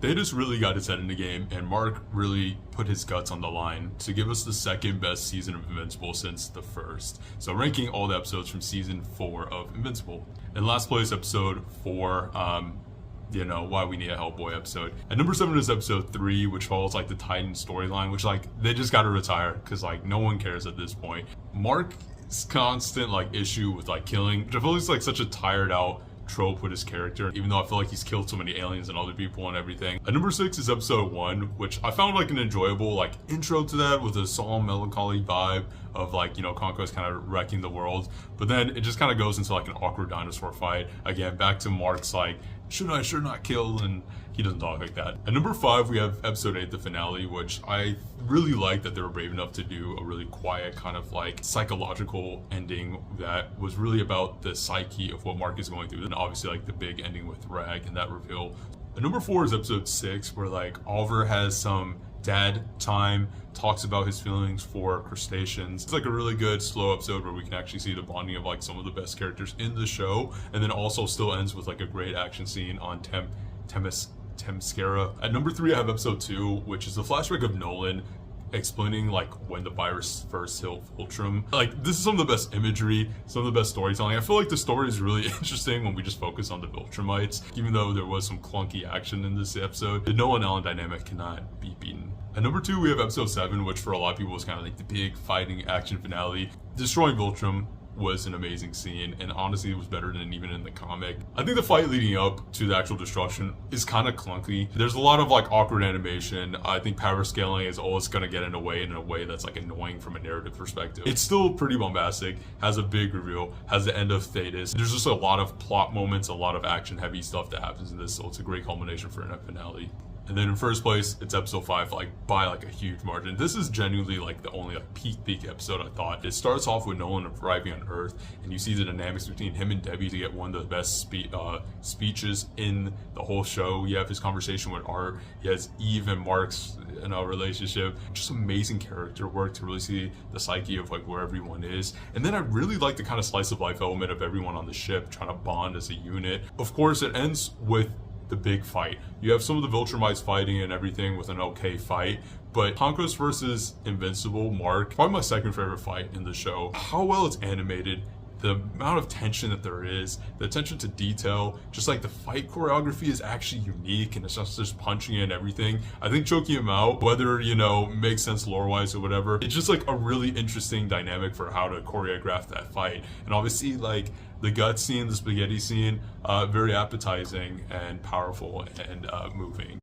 They just really got his head in the game, and Mark really put his guts on the line to give us the second best season of Invincible since the first. So ranking all the episodes from season 4 of Invincible. In last place, episode 4, why we need a Hellboy episode. At number 7 is episode 3, which follows like the Titan storyline, which like they just gotta retire because like no one cares at this point. Mark's constant like issue with like killing, which I feel is like such a tired out trope with his character, even though I feel like he's killed so many aliens and other people and everything. At number 6 is episode 1, which I found like an enjoyable like intro to that with a solemn melancholy vibe of like, Conquest kind of wrecking the world. But then it just kind of goes into like an awkward dinosaur fight. Again, back to Mark's like, should I, should not kill? And he doesn't talk like that. At number 5, we have episode 8, the finale, which I really like that they were brave enough to do a really quiet kind of like psychological ending that was really about the psyche of what Mark is going through. And obviously like the big ending with Rag and that reveal. At number 4 is episode 6, where like Oliver has some dad time, talks about his feelings for crustaceans. It's like a really good slow episode where we can actually see the bonding of like some of the best characters in the show, and then also still ends with like a great action scene on Themyscira. At number 3, I have episode 2, which is the flashback of Nolan explaining like when the virus first hit Ultram. Like this is some of the best imagery, some of the best storytelling. I feel like the story is really interesting when we just focus on the Viltrumites, even though there was some clunky action in this episode. The Nolan Allen dynamic cannot be beaten. At number 2, we have episode 7, which for a lot of people was kind of like the big fighting action finale. Destroying Viltrum was an amazing scene, and honestly it was better than even in the comic. I think the fight leading up to the actual destruction is kind of clunky. There's a lot of like awkward animation. I think power scaling is always going to get in a way that's like annoying from a narrative perspective. It's still pretty bombastic, has a big reveal, has the end of Thetis. There's just a lot of plot moments, a lot of action heavy stuff that happens in this, so it's a great culmination for an finale. And then in first place, it's episode 5, like by like a huge margin. This is genuinely like the only like peak episode I thought. It starts off with Nolan arriving on Earth, and you see the dynamics between him and Debbie to get one of the best speeches in the whole show. You have his conversation with Art. He has Eve and Mark's relationship. Just amazing character work to really see the psyche of like where everyone is. And then I really like the kind of slice of life element of everyone on the ship trying to bond as a unit. Of course, it ends with the big fight. You have some of the Viltrumites fighting and everything with an okay fight, but Conquest versus Invincible, Mark, probably my second favorite fight in the show. How well it's animated, the amount of tension that there is, the attention to detail, just like the fight choreography is actually unique, and it's not just punching and everything. I think choking him out, whether, makes sense lore-wise or whatever, it's just like a really interesting dynamic for how to choreograph that fight. And obviously like the gut scene, the spaghetti scene, very appetizing and powerful and moving.